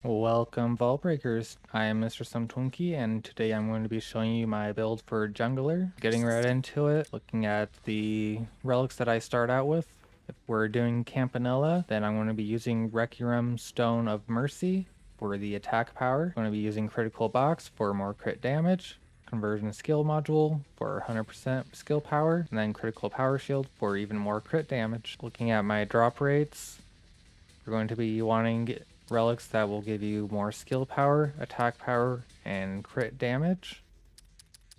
Welcome Vault Breakers, I am Mr. Twinkie, and today I'm going to be showing you my build for Jungler. Getting right into it, looking at the relics that I start out with. If we're doing Campanella, then I'm going to be using Requiem Stone of Mercy for the attack power. I'm going to be using Critical Box for more crit damage, Conversion Skill Module for 100% skill power, and then Critical Power Shield for even more crit damage. Looking at my drop rates, you're going to be wanting relics that will give you more skill power, attack power, and crit damage.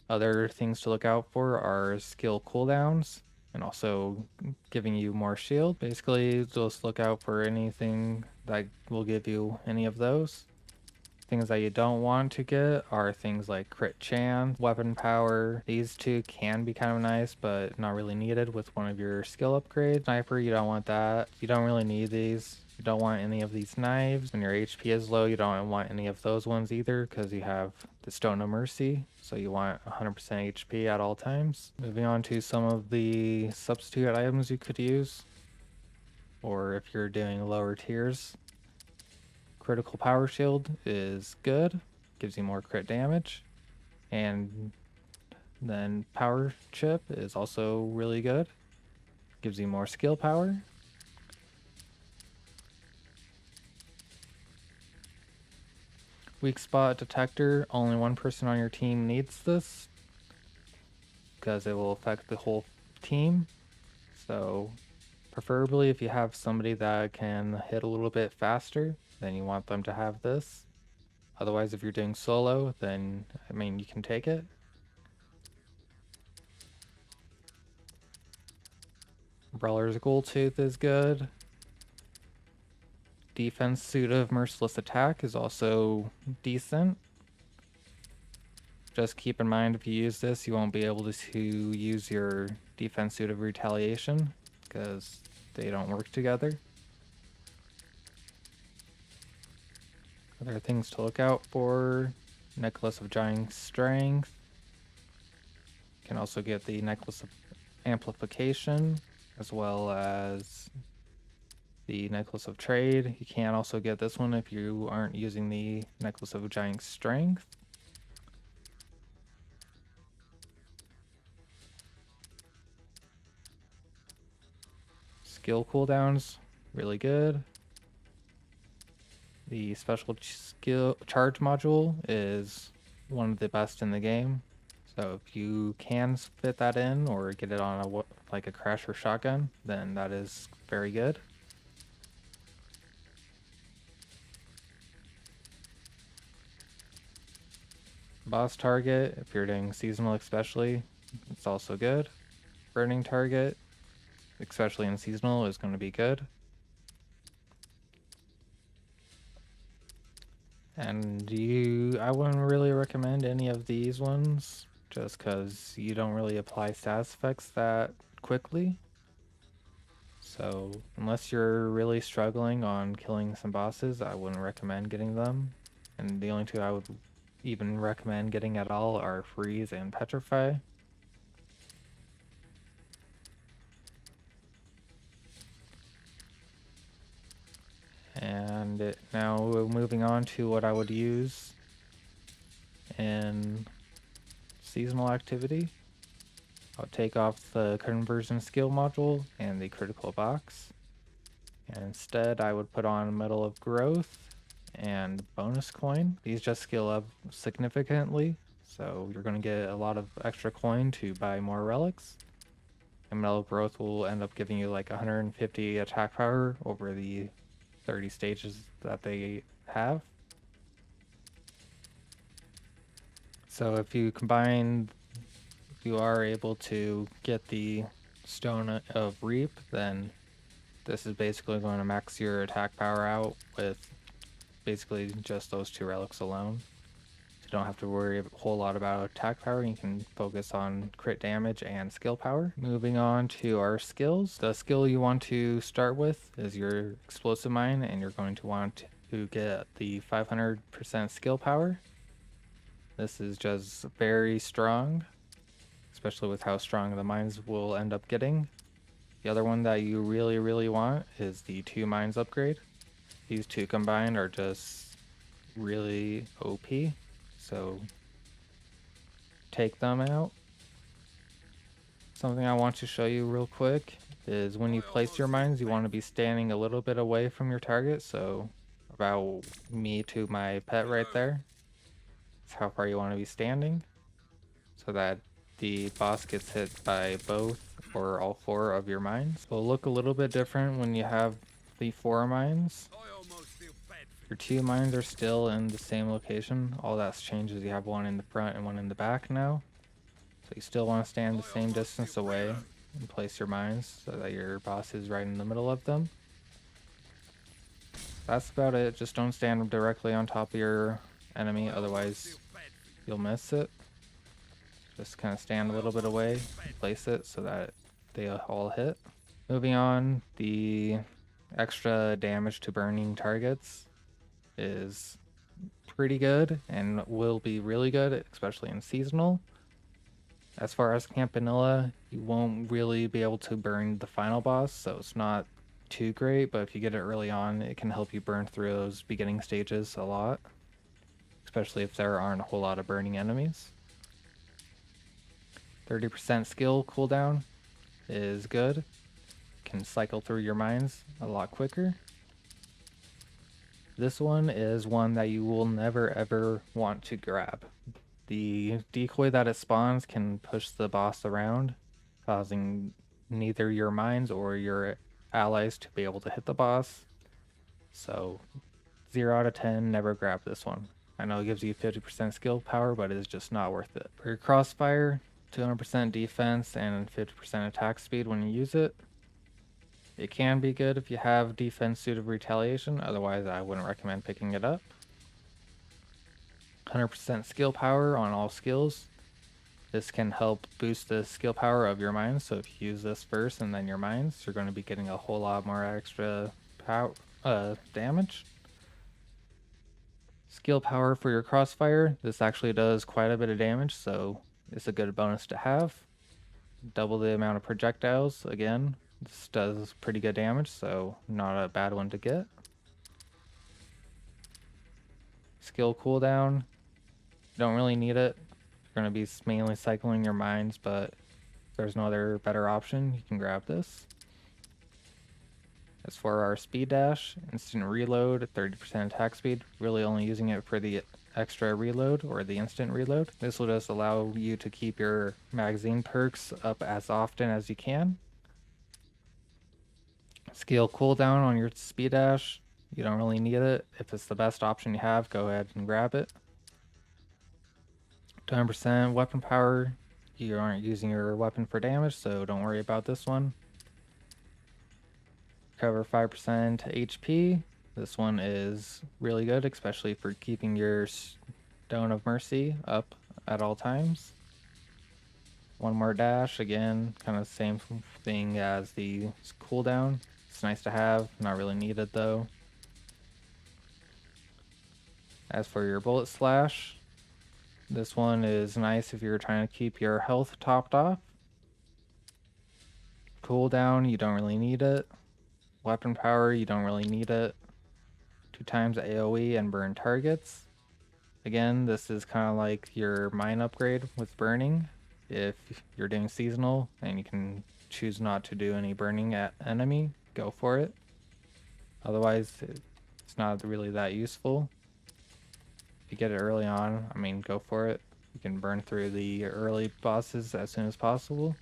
Other things to look out for are skill cooldowns and also giving you more shield. Basically, just look out for anything that will give you any of those. Things that you don't want to get are things like crit chance, weapon power. These two can be kind of nice, but not really needed with one of your skill upgrades. Sniper, you don't want that. You don't really need these. You don't want any of these knives. When your HP is low, you don't want any of those ones either because you have the Stone of Mercy. So you want 100% HP at all times. Moving on to some of the substitute items you could use, or if you're doing lower tiers. Critical Power Shield is good, gives you more crit damage, and then Power Chip is also really good, gives you more skill power. Weak Spot Detector, only one person on your team needs this because it will affect the whole team. So preferably if you have somebody that can hit a little bit faster, then you want them to have this. Otherwise, if you're doing solo, then you can take it. Brawler's Gold Tooth is good. Defense Suit of Merciless Attack is also decent. Just keep in mind if you use this, you won't be able to use your Defense Suit of Retaliation because they don't work together. Other things to look out for: Necklace of Giant Strength. You can also get the Necklace of Amplification, as well as the Necklace of Trade. You can also get this one if you aren't using the Necklace of Giant Strength. Skill cooldowns, really good. The special skill charge module is one of the best in the game. So if you can fit that in or get it on like a crash or shotgun, then that is very good. Boss target, if you're doing seasonal especially, it's also good. Burning target, especially in seasonal, is going to be good. And I wouldn't really recommend any of these ones just because you don't really apply status effects that quickly. So unless you're really struggling on killing some bosses, I wouldn't recommend getting them. And the only two I would even recommend getting at all are Freeze and Petrify. And now moving on to what I would use in seasonal activity. I'll take off the conversion skill module and the critical box. And instead I would put on Medal of Growth and bonus coin. These just scale up significantly, so you're going to get a lot of extra coin to buy more relics. And Medal of Growth will end up giving you like 150 attack power over the 30 stages that they have. So if you are able to get the Stone of Reap, then this is basically going to max your attack power out with basically just those two relics alone. So you don't have to worry a whole lot about attack power. You can focus on crit damage and skill power. Moving on to our skills. The skill you want to start with is your Explosive Mine, and you're going to want to get the 500% skill power. This is just very strong, especially with how strong the mines will end up getting. The other one that you really want is the 2 mines upgrade. These two combined are just really OP, so take them out. Something I want to show you real quick is when you place your mines, you want to be standing a little bit away from your target, so about me to my pet right there. That's how far you want to be standing, so that the boss gets hit by both or all 4 of your mines. It'll look a little bit different when you have the 4 mines. Your 2 mines are still in the same location. All that's changed is you have one in the front and one in the back now. So you still want to stand the same distance away and place your mines so that your boss is right in the middle of them. That's about it. Just don't stand directly on top of your enemy, otherwise you'll miss it. Just kind of stand a little bit away, place it so that they all hit. Moving on, the extra damage to burning targets is pretty good and will be really good, especially in seasonal. As far as Campanella, you won't really be able to burn the final boss, so it's not too great, but if you get it early on, it can help you burn through those beginning stages a lot, especially if there aren't a whole lot of burning enemies. 30% skill cooldown is good. Can cycle through your mines a lot quicker. This one is one that you will never ever want to grab. The decoy that it spawns can push the boss around, causing neither your mines or your allies to be able to hit the boss. So 0 out of 10, never grab this one. I know it gives you 50% skill power, but it's just not worth it. For your crossfire, 200% defense and 50% attack speed when you use it. It can be good if you have defense suit of retaliation, otherwise I wouldn't recommend picking it up. 100% skill power on all skills. This can help boost the skill power of your mines, so if you use this first and then your mines, you're going to be getting a whole lot more extra damage. Skill power for your crossfire. This actually does quite a bit of damage, so it's a good bonus to have. Double the amount of projectiles. Again, this does pretty good damage, so not a bad one to get. Skill cooldown. Don't really need it. You're going to be mainly cycling your mines, but if there's no other better option, you can grab this. As for our speed dash, instant reload, 30% attack speed, really only using it for the extra reload or the instant reload. This will just allow you to keep your magazine perks up as often as you can. Skill cooldown on your speed dash, you don't really need it. If it's the best option you have, go ahead and grab it. 10% weapon power, you aren't using your weapon for damage, so don't worry about this one. Cover 5% HP. This one is really good, especially for keeping your Stone of Mercy up at all times. One more dash, again, kind of the same thing as the cooldown. It's nice to have, not really needed though. As for your bullet slash, this one is nice if you're trying to keep your health topped off. Cooldown, you don't really need it. Weapon power, you don't really need it. 2 times AoE and burn targets. Again, this is kind of like your mine upgrade with burning. If you're doing seasonal and you can choose not to do any burning at enemy, go for it. Otherwise, it's not really that useful. If you get it early on, I mean, go for it. You can burn through the early bosses as soon as possible.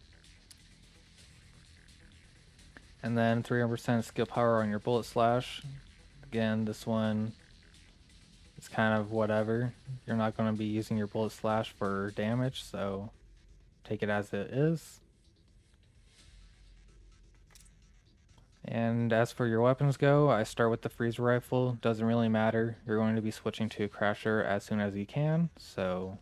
And then 300% skill power on your bullet slash. Again, this one is kind of whatever. You're not going to be using your bullet slash for damage, so take it as it is. And as for your weapons go, I start with the freezer rifle. Doesn't really matter. You're going to be switching to a crasher as soon as you can, so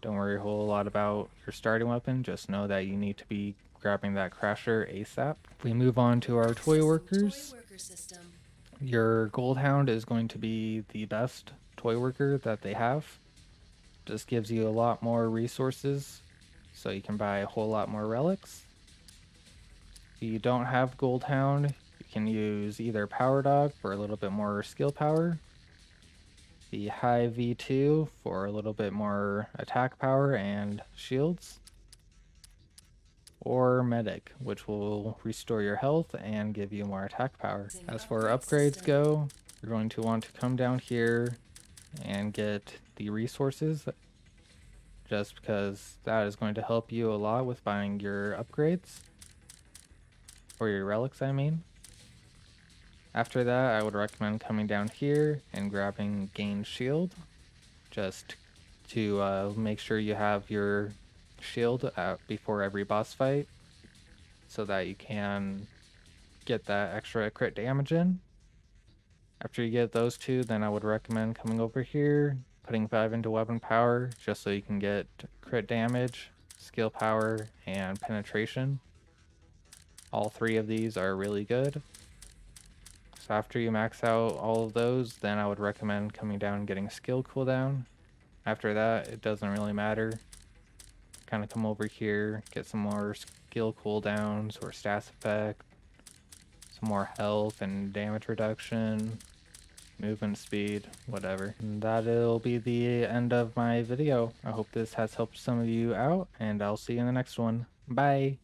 don't worry a whole lot about your starting weapon. Just know that you need to be grabbing that crasher ASAP. If we move on to our toy workers, your Gold Hound is going to be the best toy worker that they have. Just gives you a lot more resources, so you can buy a whole lot more relics. If you don't have Gold Hound, you can use either Power Dog for a little bit more skill power, the high V2 for a little bit more attack power and shields, or medic, which will restore your health and give you more attack power. As for upgrades go, you're going to want to come down here and get the resources, just because that is going to help you a lot with buying your upgrades, or your relics I mean. After that, I would recommend coming down here and grabbing Gain Shield, just to make sure you have your shield before every boss fight, so that you can get that extra crit damage in. After you get those two, then I would recommend coming over here, putting 5 into weapon power, just so you can get crit damage, skill power, and penetration. All 3 of these are really good. So after you max out all of those, then I would recommend coming down and getting skill cooldown. After that, it doesn't really matter. Kind of come over here, get some more skill cooldowns or stats effect, some more health and damage reduction, movement speed, whatever. And that'll be the end of my video. I hope this has helped some of you out, and I'll see you in the next one. Bye!